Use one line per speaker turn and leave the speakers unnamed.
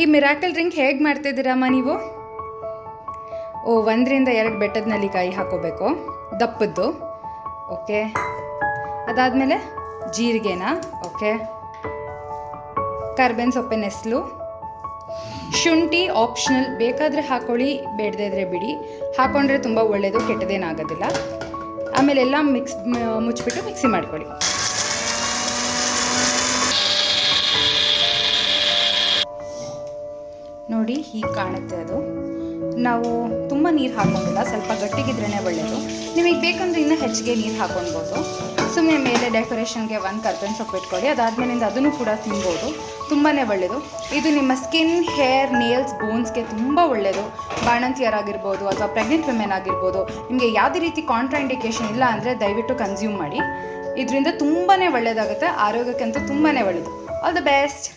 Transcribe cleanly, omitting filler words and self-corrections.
ಈ miracle drink ಹೇಗೆ ಮಾಡ್ತಿದ್ದೀರಮ್ಮ ನೀವು? 1 ರಿಂದ 2 ಬೆಟ್ಟದ ನೆಲ್ಲಿಕಾಯಿ ಹಾಕೋಬೇಕು, ದಪ್ಪದ್ದು. ಓಕೆ, ಅದಾದಮೇಲೆ ಜೀರಿಗೆನ, ಓಕೆ, ಕರ್ಬೇವಿನ ಸೊಪ್ಪಿನ ಹೆಸರು, ಶುಂಠಿ ಆಪ್ಷನಲ್, ಬೇಕಾದರೆ ಹಾಕೊಳ್ಳಿ, ಬೇಡದೇ ಇದ್ದರೆ ಬಿಡಿ. ಹಾಕೊಂಡ್ರೆ ತುಂಬ ಒಳ್ಳೆಯದು, ಕೆಟ್ಟದೇನಾಗೋದಿಲ್ಲ. ಆಮೇಲೆ ಎಲ್ಲ ಮುಚ್ಚಿಬಿಟ್ಟು ಮಿಕ್ಸಿ ಮಾಡ್ಕೊಳ್ಳಿ. ನೋಡಿ, ಹೀಗೆ ಕಾಣುತ್ತೆ ಅದು. ನಾವು ತುಂಬ ನೀರು ಹಾಕೊಂಡಿಲ್ಲ, ಸ್ವಲ್ಪ ಗಟ್ಟಿಗಿದ್ರೇ ಒಳ್ಳೆಯದು. ನಿಮಗೆ ಬೇಕಂದ್ರೆ ಇನ್ನೂ ಹೆಚ್ಚಿಗೆ ನೀರು ಹಾಕೊಳ್ಬೋದು. ಸುಮ್ಮನೆ ಮೇಲೆ ಡೆಕೋರೇಷನ್ಗೆ 1 ಕರ್ಬೇವಿನ ಸೊಪ್ಪು ಇಟ್ಕೊಳ್ಳಿ. ಅದಾದಮೇಲಿಂದ ಅದನ್ನು ಕೂಡ ತಿನ್ಬೋದು, ತುಂಬಾ ಒಳ್ಳೆಯದು. ಇದು ನಿಮ್ಮ ಸ್ಕಿನ್, ಹೇರ್, ನೇಲ್ಸ್, ಬೋನ್ಸ್ಗೆ ತುಂಬ ಒಳ್ಳೆಯದು. ಬಾಣಂತಿಯರಾಗಿರ್ಬೋದು ಅಥವಾ ಪ್ರೆಗ್ನೆಂಟ್ ವಿಮೆನ್ ಆಗಿರ್ಬೋದು, ನಿಮಗೆ ಯಾವುದೇ ರೀತಿ ಕಾಂಟ್ರಾ ಇಂಡಿಕೇಷನ್ ಇಲ್ಲ ಅಂದರೆ ದಯವಿಟ್ಟು ಕನ್ಸ್ಯೂಮ್ ಮಾಡಿ. ಇದರಿಂದ ತುಂಬಾ ಒಳ್ಳೆಯದಾಗುತ್ತೆ, ಆರೋಗ್ಯಕ್ಕಂತೂ ತುಂಬಾ ಒಳ್ಳೆಯದು. All the best.